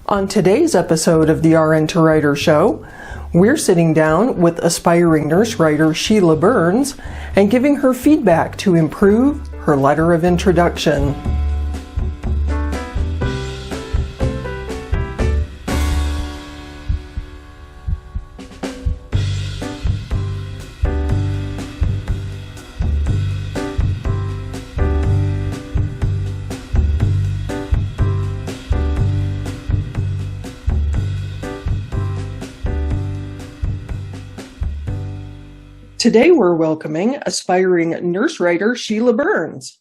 On today's episode of the RN to Writer Show, we're sitting down with aspiring nurse writer Sheila Burns and giving her feedback to improve her letter of introduction. Today we're welcoming aspiring nurse writer Sheila Burns.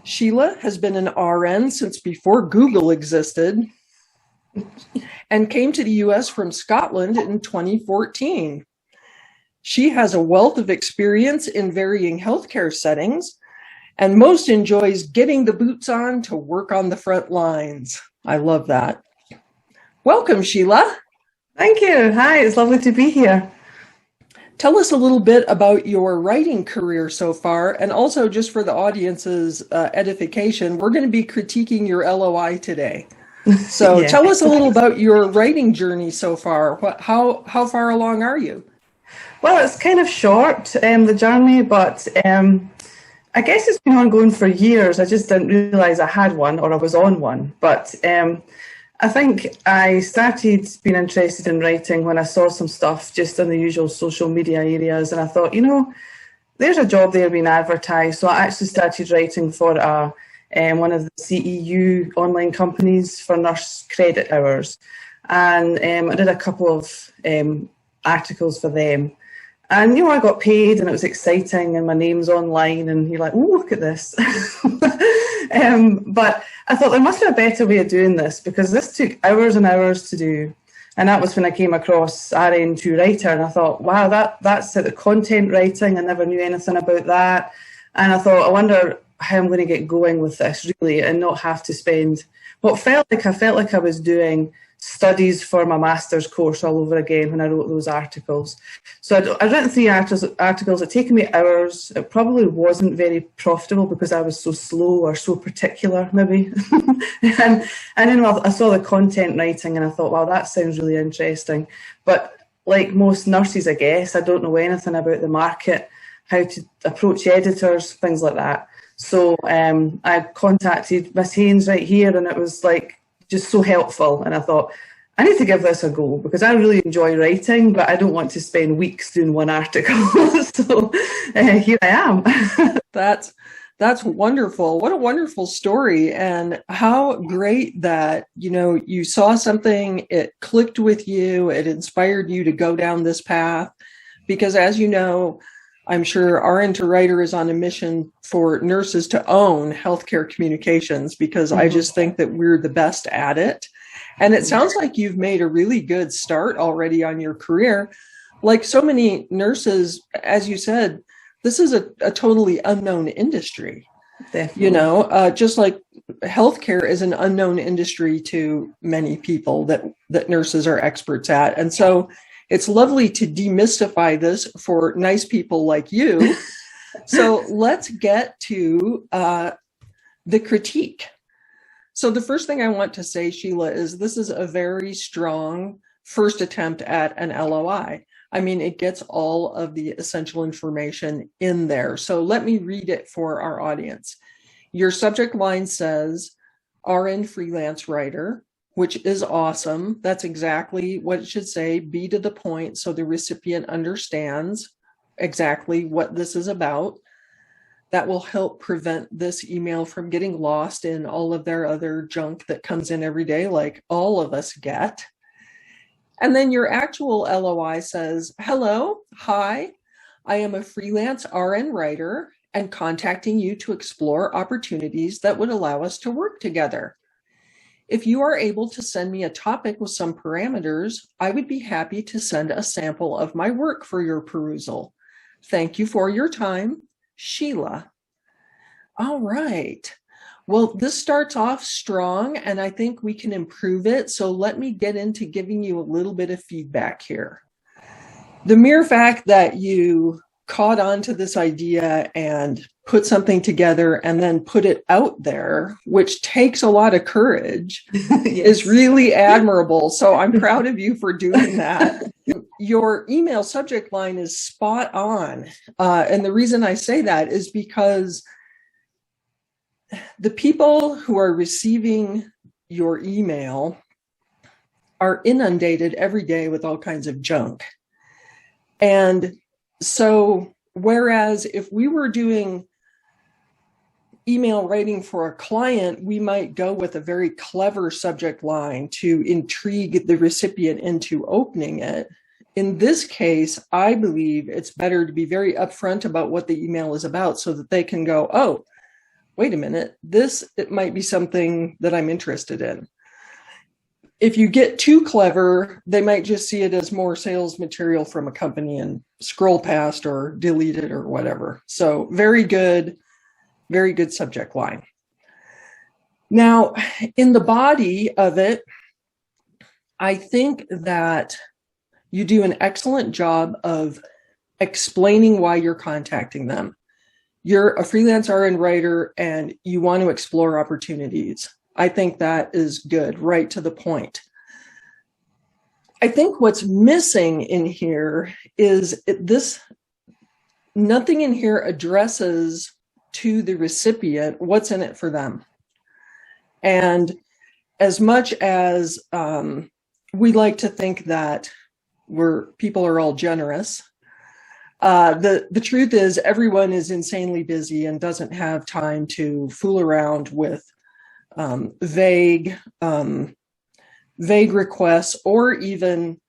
Sheila has been an RN since before Google existed and came to the US from Scotland in 2014. She has a wealth of experience in varying healthcare settings and most enjoys getting the boots on to work on the front lines. I love that. Welcome, Sheila. Thank you. Hi, it's lovely to be here. Tell us a little bit about your writing career so far, and also just for the audience's edification, we're going to be critiquing your LOI today. So yeah. Tell us a little about your writing journey so far. How far along are you? Well, it's kind of short, the journey, but I guess it's been ongoing for years. I just didn't realize I had one or I was on one. But I think I started being interested in writing when I saw some stuff just in the usual social media areas, and I thought, there's a job there being advertised. So I actually started writing for one of the CEU online companies for nurse credit hours, and I did a couple of articles for them. And, I got paid and it was exciting and my name's online and you're like, oh, look at this. But I thought there must be a better way of doing this because this took hours and hours to do. And that was when I came across RN2 Writer and I thought, wow, that's the content writing. I never knew anything about that. And I thought, I wonder how I'm going to get going with this really and not have to spend what felt like I was doing studies for my master's course all over again when I wrote those articles. So I'd written 3 articles. It taken me hours. It probably wasn't very profitable because I was so slow or so particular, maybe. and then I saw the content writing and I thought, wow, that sounds really interesting. But like most nurses, I guess, I don't know anything about the market, how to approach editors, things like that. So I contacted Miss Hanes right here and it was like, just so helpful. And I thought, I need to give this a go because I really enjoy writing, but I don't want to spend weeks doing one article. So here I am. That's wonderful. What a wonderful story. And how great that, you saw something, it clicked with you, it inspired you to go down this path. Because as you know, I'm sure RN to Writer is on a mission for nurses to own healthcare communications because I just think that we're the best at it. And it sounds like you've made a really good start already on your career. Like so many nurses, as you said, this is a totally unknown industry. Definitely. Just like healthcare is an unknown industry to many people that nurses are experts at. And so it's lovely to demystify this for nice people like you. So let's get to the critique. So the first thing I want to say, Sheila, is this is a very strong first attempt at an LOI. I mean, it gets all of the essential information in there. So let me read it for our audience. Your subject line says, RN freelance writer, which is awesome. That's exactly what it should say. Be to the point so the recipient understands exactly what this is about. That will help prevent this email from getting lost in all of their other junk that comes in every day, like all of us get. And then your actual LOI says, hello, hi, I am a freelance RN writer and contacting you to explore opportunities that would allow us to work together. If you are able to send me a topic with some parameters, I would be happy to send a sample of my work for your perusal. Thank you for your time, Sheila. All right. Well, this starts off strong, and I think we can improve it. So let me get into giving you a little bit of feedback here. The mere fact that you caught on to this idea and put something together and then put it out there, which takes a lot of courage, yes, is really admirable. So I'm proud of you for doing that. Your email subject line is spot on. And the reason I say that is because the people who are receiving your email are inundated every day with all kinds of junk. And so, whereas if we were doing email writing for a client, we might go with a very clever subject line to intrigue the recipient into opening it. In this case, I believe it's better to be very upfront about what the email is about so that they can go, oh, wait a minute, it might be something that I'm interested in. If you get too clever, they might just see it as more sales material from a company and scroll past or delete it or whatever. So very good subject line. Now, in the body of it, I think that you do an excellent job of explaining why you're contacting them. You're a freelance RN writer and you want to explore opportunities. I think that is good, right to the point. I think what's missing in here is nothing in here addresses to the recipient what's in it for them. And as much as we like to think that people are all generous, the truth is everyone is insanely busy and doesn't have time to fool around with vague requests or even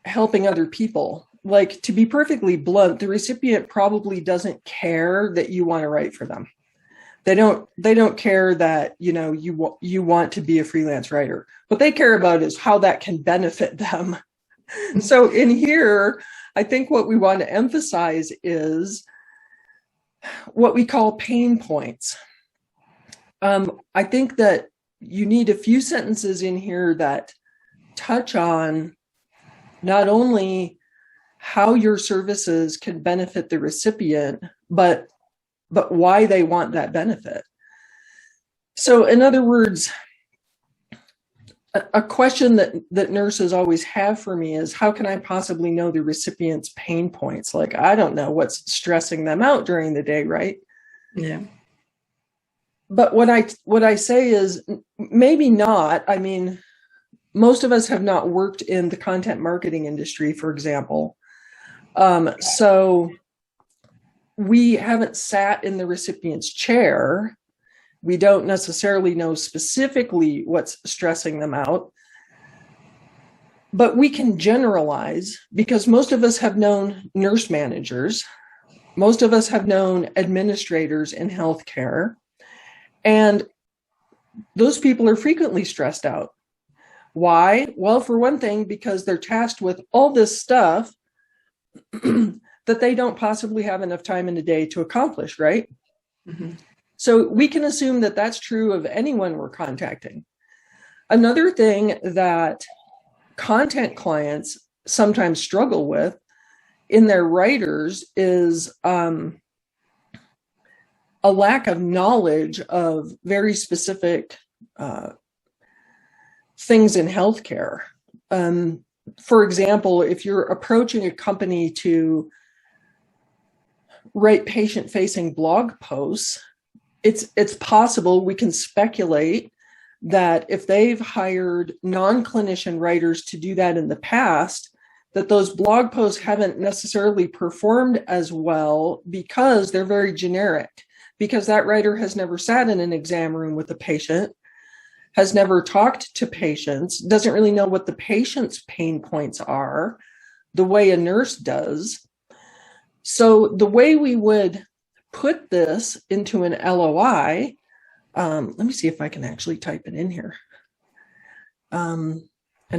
helping other people. Like, to be perfectly blunt, the recipient probably doesn't care that you want to write for them. They don't care that, you want to be a freelance writer. What they care about is how that can benefit them. So in here, I think what we want to emphasize is what we call pain points. I think that you need a few sentences in here that touch on not only how your services can benefit the recipient, but why they want that benefit. So in other words, a question that nurses always have for me is, how can I possibly know the recipient's pain points? Like, I don't know what's stressing them out during the day, right? Yeah. But what I say is maybe not. I mean, most of us have not worked in the content marketing industry, for example. So we haven't sat in the recipient's chair. We don't necessarily know specifically what's stressing them out, but we can generalize because most of us have known nurse managers. Most of us have known administrators in healthcare, and those people are frequently stressed out. Why? Well, for one thing, because they're tasked with all this stuff that they don't possibly have enough time in a day to accomplish, right? Mm-hmm. So we can assume that that's true of anyone we're contacting. Another thing that content clients sometimes struggle with in their writers is a lack of knowledge of very specific things in healthcare. For example, if you're approaching a company to write patient-facing blog posts, it's possible, we can speculate that if they've hired non-clinician writers to do that in the past, that those blog posts haven't necessarily performed as well because they're very generic, because that writer has never sat in an exam room with a patient, has never talked to patients, doesn't really know what the patient's pain points are the way a nurse does. So the way we would put this into an LOI, let me see if I can actually type it in here. And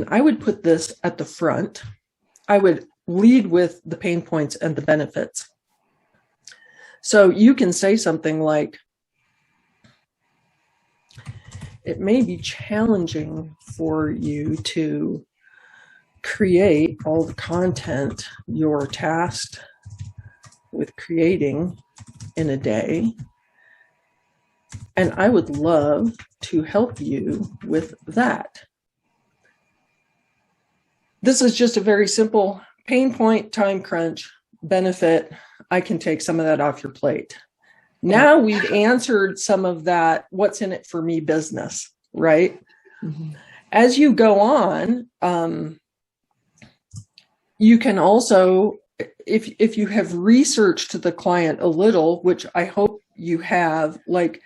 I would put this at the front. I would lead with the pain points and the benefits. So you can say something like, it may be challenging for you to create all the content you're tasked with creating in a day. And I would love to help you with that. This is just a very simple pain point, time crunch, benefit. I can take some of that off your plate. Now we've answered some of that, what's in it for me business, right? Mm-hmm. As you go on, you can also, if you have researched the client a little, which I hope you have, like,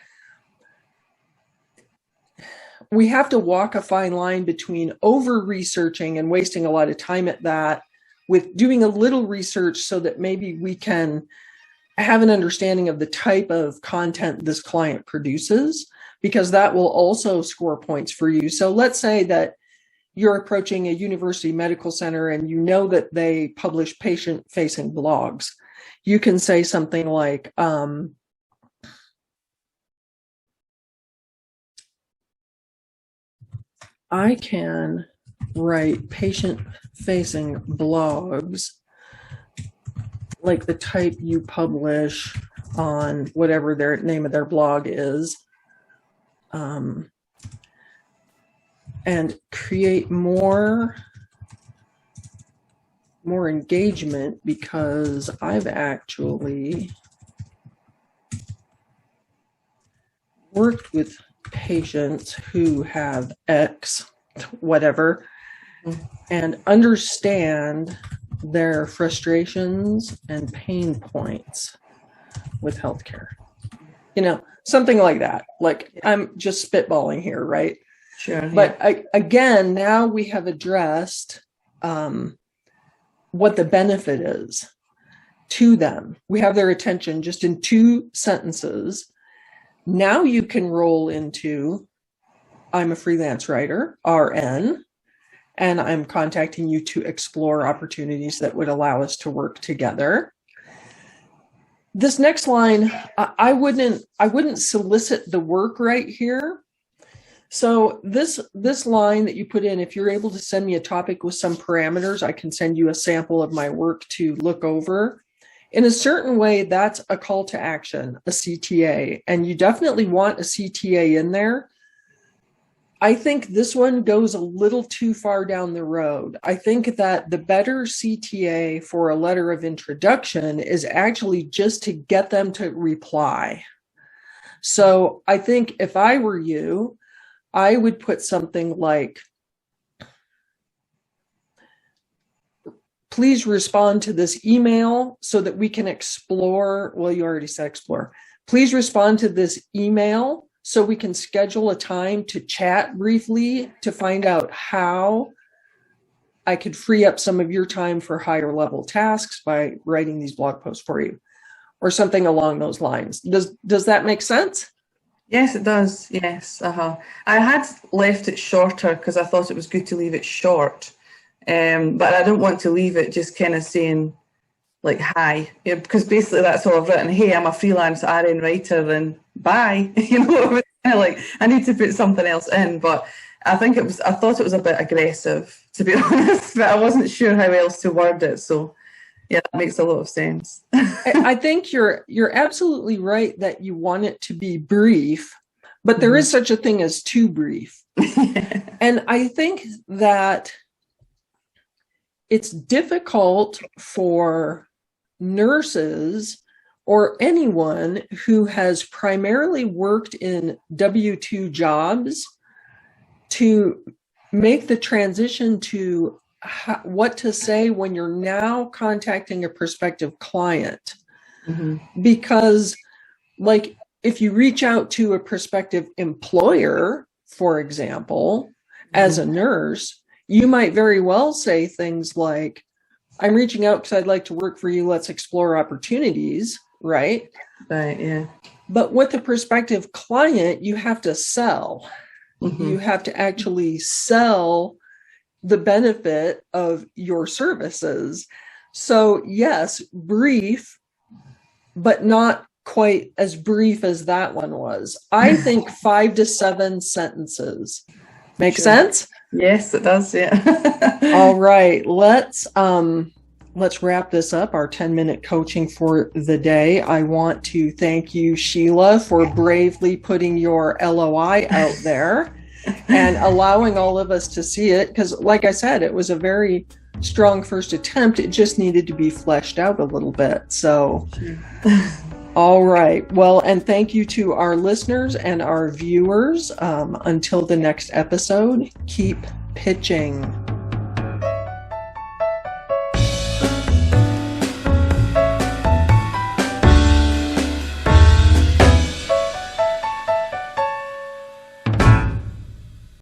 we have to walk a fine line between over-researching and wasting a lot of time at that, with doing a little research so that maybe we can have an understanding of the type of content this client produces, because that will also score points for you. So let's say that you're approaching a university medical center and you know that they publish patient-facing blogs. You can say something like, I can write patient-facing blogs like the type you publish on whatever their name of their blog is, and create more engagement, because I've actually worked with patients who have X, whatever, and understand their frustrations and pain points with healthcare. You know, something like that. Like, I'm just spitballing here, right? Sure. But again, now we have addressed what the benefit is to them. We have their attention just in 2 sentences. Now you can roll into, I'm a freelance writer, RN, and I'm contacting you to explore opportunities that would allow us to work together. This next line, I wouldn't solicit the work right here. So this line that you put in, if you're able to send me a topic with some parameters, I can send you a sample of my work to look over. In a certain way, that's a call to action, a CTA, and you definitely want a CTA in there. I think this one goes a little too far down the road. I think that the better CTA for a letter of introduction is actually just to get them to reply. So I think if I were you, I would put something like, please respond to this email so that we can explore. Well, you already said explore. Please respond to this email so we can schedule a time to chat briefly to find out how I could free up some of your time for higher level tasks by writing these blog posts for you, or something along those lines. Does that make sense? Yes, it does. Yes. I had left it shorter because I thought it was good to leave it short. But I don't want to leave it just kind of saying like, hi, because basically that's all I've written. Hey, I'm a freelance RN writer and bye. You know, like I need to put something else in, but I thought it was a bit aggressive, to be honest, but I wasn't sure how else to word it. So yeah, that makes a lot of sense. I think you're absolutely right that you want it to be brief, but there is such a thing as too brief. And I think that it's difficult for nurses or anyone who has primarily worked in W-2 jobs to make the transition to what to say when you're now contacting a prospective client. Because, like, if you reach out to a prospective employer, for example, as a nurse, you might very well say things like, I'm reaching out because I'd like to work for you. Let's explore opportunities, right? Right, yeah. But with a prospective client, you have to sell. You have to actually sell the benefit of your services. So yes, brief, but not quite as brief as that one was. I think 5 to 7 sentences. Make sense? Yes, it does. Yeah. All right. Let's let's wrap this up, our 10-minute coaching for the day. I want to thank you, Sheila, for bravely putting your LOI out there and allowing all of us to see it. Because like I said, it was a very strong first attempt. It just needed to be fleshed out a little bit. So, all right. Well, and thank you to our listeners and our viewers. Until the next episode, keep pitching.